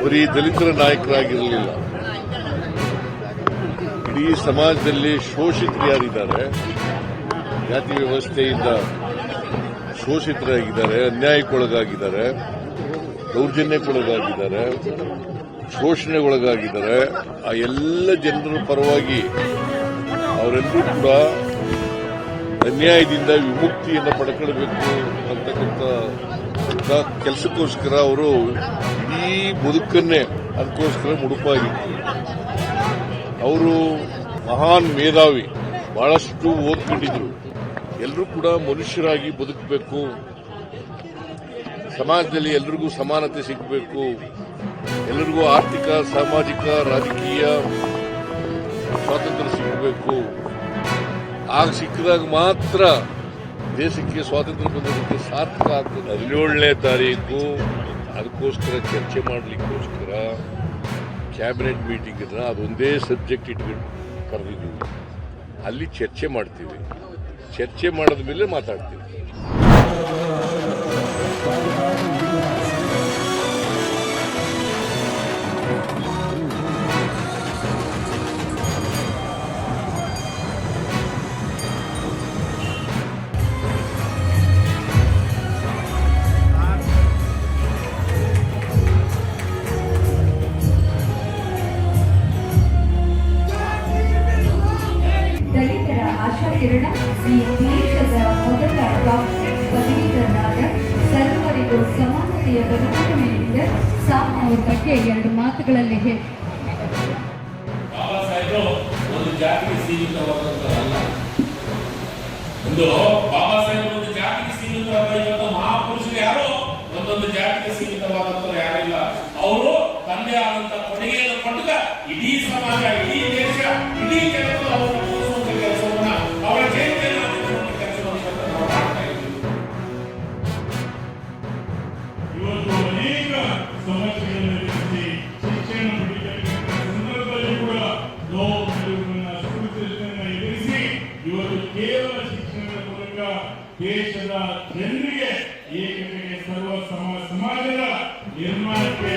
ಬರೀ ದಲಿತರ ನಾಯಕರಾಗಿರಲಿಲ್ಲ. ಇಡೀ ಸಮಾಜದಲ್ಲಿ ಶೋಷಿತರು ಯಾರಿದ್ದಾರೆ, ಜಾತಿ ವ್ಯವಸ್ಥೆಯಿಂದ ಶೋಷಿತರಾಗಿದ್ದಾರೆ, ಅನ್ಯಾಯಕ್ಕೊಳಗಾಗಿದ್ದಾರೆ, ದೌರ್ಜನ್ಯಕ್ಕೊಳಗಾಗಿದ್ದಾರೆ, ಶೋಷಣೆಗೊಳಗಾಗಿದ್ದಾರೆ. ಆ ಎಲ್ಲ ಜನರ ಪರವಾಗಿ ಅವರೆಲ್ಲರೂ ಕೂಡ ಅನ್ಯಾಯದಿಂದ ವಿಮುಕ್ತಿಯನ್ನು ಪಡ್ಕೊಳ್ಬೇಕು ಅಂತಕ್ಕಂಥ ಕೆಲಸಕ್ಕೋಸ್ಕರ ಅವರು ಇಡೀ ಬದುಕನ್ನೇ ಅದಕ್ಕೋಸ್ಕರ ಮುಡುಪಾಗಿತ್ತು. ಅವರು ಮಹಾನ್ ಮೇಧಾವಿ, ಬಹಳಷ್ಟು ಓದ್ಕೊಂಡಿದ್ರು. ಎಲ್ಲರೂ ಕೂಡ ಮನುಷ್ಯರಾಗಿ ಬದುಕಬೇಕು, ಸಮಾಜದಲ್ಲಿ ಎಲ್ರಿಗೂ ಸಮಾನತೆ ಸಿಗಬೇಕು, ಎಲ್ಲರಿಗೂ ಆರ್ಥಿಕ, ಸಾಮಾಜಿಕ, ರಾಜಕೀಯ ಸ್ವಾತಂತ್ರ್ಯ ಸಿಗಬೇಕು. ಆಗ ಸಿಕ್ಕಿದಾಗ ಮಾತ್ರ ದೇಶಕ್ಕೆ ಸ್ವಾತಂತ್ರ್ಯ ಬಂದೋದಕ್ಕೆ ಸಾರ್ಥಕ ಆಗ್ತದೆ. 17ನೇ ತಾರೀಕು ಅದಕ್ಕೋಸ್ಕರ ಚರ್ಚೆ ಮಾಡಲಿಕ್ಕೋಸ್ಕರ ಕ್ಯಾಬಿನೆಟ್ ಮೀಟಿಂಗ್ ಅದೊಂದೇ ಸಬ್ಜೆಕ್ಟ್ ಇಟ್ಕೊಂಡು ಕರೆದಿದ್ದೀವಿ. ಅಲ್ಲಿ ಚರ್ಚೆ ಮಾಡ್ತೀವಿ. ಚರ್ಚೆ ಮಾಡಿದ ಮೇಲೆ ಮಾತಾಡ್ತೀವಿ. ದಲಿತರ ಆಶಾಕಿರಣ ಈ ದೇಶದ ಮೊದಲ ಡಾಕ್ಟರ್ ಪದವೀಧರರಾದ ಸರ್ವರಿಗೂ ಸಮಾನತೆಯ ಬದುಕಿನ ಮೇಲಿಂದ ಸಾಮ್ ಅವರ ಬಗ್ಗೆ 2 ಮಾತುಗಳಲ್ಲಿ ಹೇಳಿ. ಬಾಬಾ ಸಾಹೇಬರು ಒಂದು ಜಾತಿಗೆ ಸೀಮಿತವಾದಂತಲ್ಲ. ಬಾಬಾ ಸಾಹೇಬರು ಒಂದು ಜಾತಿಗೆ ಸೀಮಿತವಾದ ಇವತ್ತು ಮಹಾಪುರುಷರು ಯಾರು ಒಂದೊಂದು ಜಾತಿಗೆ ಸೀಮಿತವಾದಂತರು ಯಾರಿಲ್ಲ. ಅವರು ತಂದೆ ಆದಂತ ಕೊಡುಗೆಯನ್ನು ಕೊಟ್ಟ ಇಡೀ ಸಮಾಜ, ಇಡೀ ದೇಶ, ಇಡೀ ಜಗತ್ತು ಅವರ ಕೆಲಸವನ್ನ ಅವರ ಜಯಂತಿಯನ್ನು ಕೆಲಸವನ್ನು ನಾವು ಮಾಡ್ತಾ ಇದ್ದೀವಿ. ಇವತ್ತು ಅನೇಕ ಸಮಸ್ಯೆಗಳನ್ನು ಎದುರಿಸಿ ಶಿಕ್ಷಣ ಪಡೆಯತಕ್ಕಂಥ ಸಂದರ್ಭದಲ್ಲಿ ಕೂಡ ನೋವನ್ನು ಸುರಕ್ಷತೆಯನ್ನು ಎದುರಿಸಿ ಇವತ್ತು ಕೇವಲ ಶಿಕ್ಷಣದ ಮೂಲಕ ದೇಶದ ಜನರಿಗೆ ಏಕತೆಗೆ ಸರ್ವ ಸಮಾಜದ ನಿರ್ಮಾಣಕ್ಕೆ